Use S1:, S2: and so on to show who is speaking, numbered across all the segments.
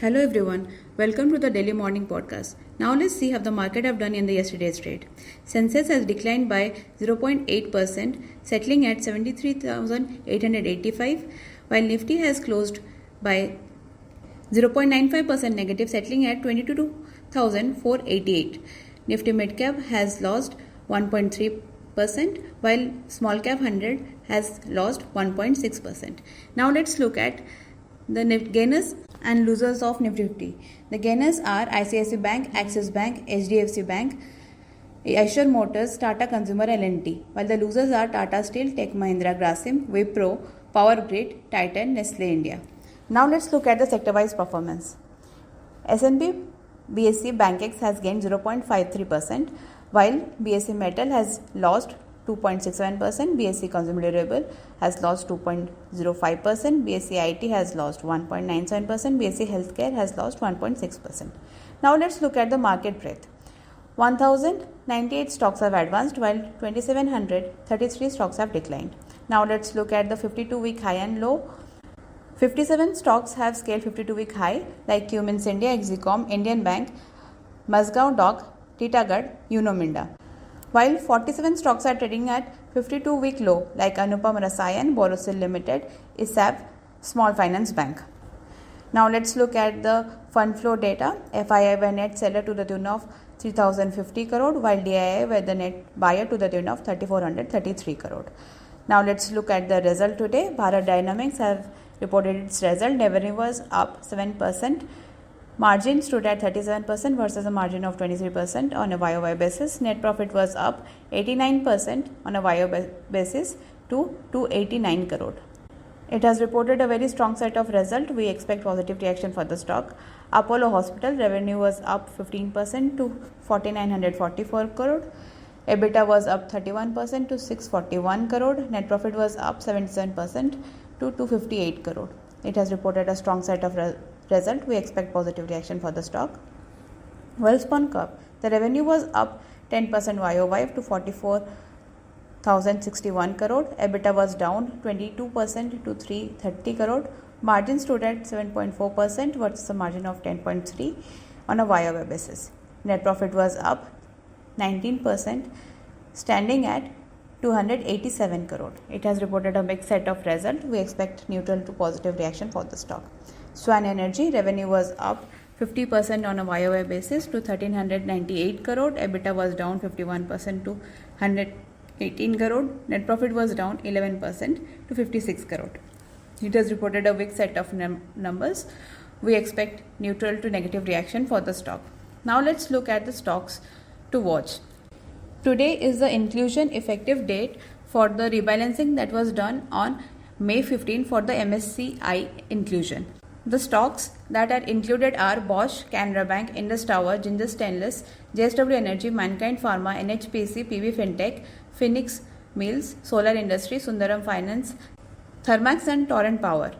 S1: Hello everyone, welcome to the daily morning podcast. Now let's see how the market have done in the yesterday's trade. Sensex has declined by 0.8%, settling at 73,885, while Nifty has closed by 0.95% negative, settling at 22,488. Nifty Midcap has lost 1.3%, while Small Cap 100 has lost 1.6%. Now let's look at the gainers and losers of Nifty 50. The gainers are ICICI Bank, Axis Bank, HDFC Bank, Eicher Motors, Tata Consumer L&T, while the losers are Tata Steel, Tech Mahindra, Grasim, Wipro, Power Grid, Titan, Nestle India. Now let's look at the sector-wise performance. S&P BSE BankX has gained 0.53%, while BSE Metal has lost 2.67%, BSE Consumer Durable has lost 2.05%, BSE IT has lost 1.97%, BSE Healthcare has lost 1.6%. Now let's look at the market breadth. 1,098 stocks have advanced, while 2,733 stocks have declined. Now let's look at the 52-week high and low. 57 stocks have scaled 52-week high, like Cummins India, Exicom, Indian Bank, Mazgaon Dock, Titagarh, Uno Minda. While 47 stocks are trading at 52-week low, like Anupam Rasayan, Borosil Limited, ISAB, Small Finance Bank. Now let's look at the fund flow data. FII were net seller to the tune of 3,050 crore, while DII were the net buyer to the tune of 3,433 crore. Now let's look at the result today. Bharat Dynamics have reported its result. Revenue was up 7%. Margin stood at 37% versus a margin of 23% on a YOY basis. Net profit was up 89% on a YOY basis to 289 crore. It has reported a very strong set of results. We expect positive reaction for the stock. Apollo Hospital revenue was up 15% to 4,944 crore. EBITDA was up 31% to 641 crore. Net profit was up 77% to 258 crore. It has reported a strong set of result. We expect positive reaction for the stock. Welspun Corp, the revenue was up 10% YOY to 44,061 crore. EBITDA was down 22% to 330 crore. Margin stood at 7.4% versus a margin of 10.3% on a YOY basis. Net profit was up 19%, standing at 287 crore. It has reported a mixed set of results. We expect neutral to positive reaction for the stock. Swan Energy revenue was up 50% on a YOY basis to 1,398 crore. EBITDA was down 51% to 118 crore. Net profit was down 11% to 56 crore. It has reported a weak set of numbers. We expect neutral to negative reaction for the stock. Now let's look at the stocks to watch. Today is the inclusion effective date for the rebalancing that was done on May 15 for the MSCI inclusion. The stocks that are included are Bosch, Canara Bank, Indus Tower, Ginger Stainless, JSW Energy, Mankind Pharma, NHPC, PB Fintech, Phoenix Mills, Solar Industry, Sundaram Finance, Thermax and Torrent Power.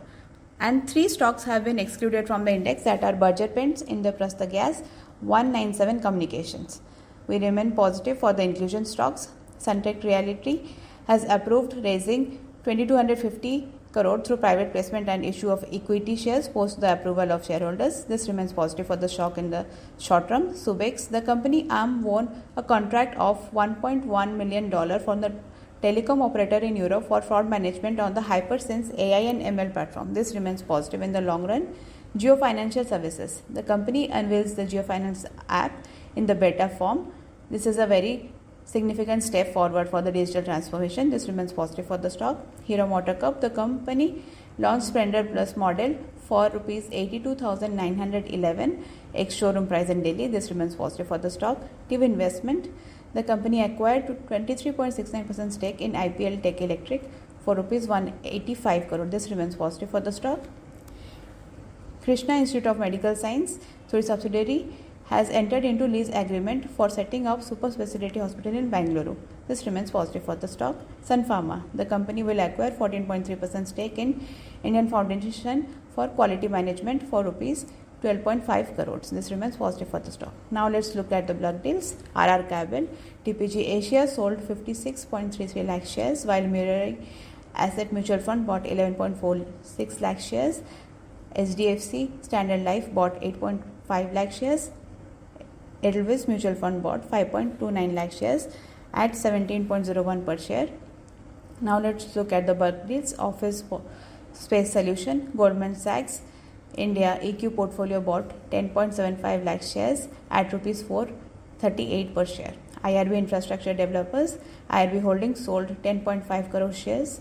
S1: And 3 stocks have been excluded from the index, that are Berger Paints, Indraprastha Gas, 197 Communications. We remain positive for the inclusion stocks. Sunteck Realty has approved raising 2,250 crore through private placement and issue of equity shares post the approval of shareholders. This remains positive for the stock in the short term. Subex, the company ARM won a contract of $1.1 million from the telecom operator in Europe for fraud management on the HyperSense AI and ML platform. This remains positive in the long run. Jio Financial Services, the company unveils the Jio Finance app in the beta form. This is a very significant step forward for the digital transformation. This remains positive for the stock. Hero MotoCorp, the company launched Splendor Plus model for Rs 82,911 ex-showroom price in Delhi. This remains positive for the stock. TIV Investment, the company acquired 23.69% stake in IPL Tech Electric for Rs 185 crore. This remains positive for the stock. Krishna Institute of Medical Science, through its subsidiary, has entered into lease agreement for setting up super specialty hospital in Bangalore. This remains positive for the stock. Sun Pharma, the company will acquire 14.3% stake in Indian Foundation for Quality Management for Rs 12.5 crores. This remains positive for the stock. Now let's look at the block deals. RR Kabel, TPG Asia sold 56.33 lakh shares, while Mirror Asset Mutual Fund bought 11.46 lakh shares. HDFC Standard Life bought 8.5 lakh shares. Edelweiss Mutual Fund bought 5.29 lakh shares at 17.01 per share. Now let's look at the bulk deals. Office Space Solution, Goldman Sachs India EQ portfolio bought 10.75 lakh shares at rupees 438 per share. IRB Infrastructure Developers, IRB Holdings sold 10.5 crore shares.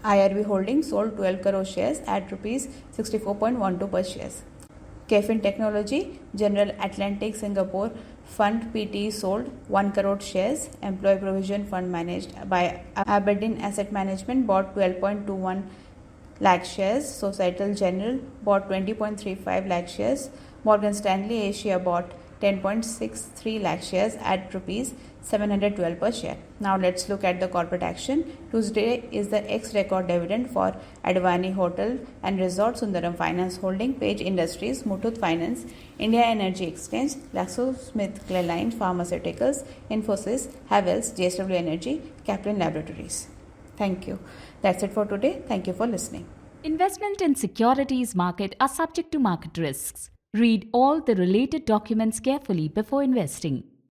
S1: IRB Holdings sold 12 crore shares at rupees 64.12 per shares. KFin Technology, General Atlantic Singapore Fund PT sold 1 crore shares. Employee Provision Fund managed by Aberdeen Asset Management bought 12.21 lakh shares. Societal General bought 20.35 lakh shares. Morgan Stanley Asia bought 10.63 lakh shares at rupees 712 per share. Now let's look at the corporate action. Tuesday is the ex-record dividend for Advani Hotel and Resort, Sundaram Finance Holding, Page Industries, Muthoot Finance, India Energy Exchange, GlaxoSmithKline Pharmaceuticals, Infosys, Havells, JSW Energy, Kaplan Laboratories. Thank you. That's it for today. Thank you for listening.
S2: Investment in securities market are subject to market risks. Read all the related documents carefully before investing.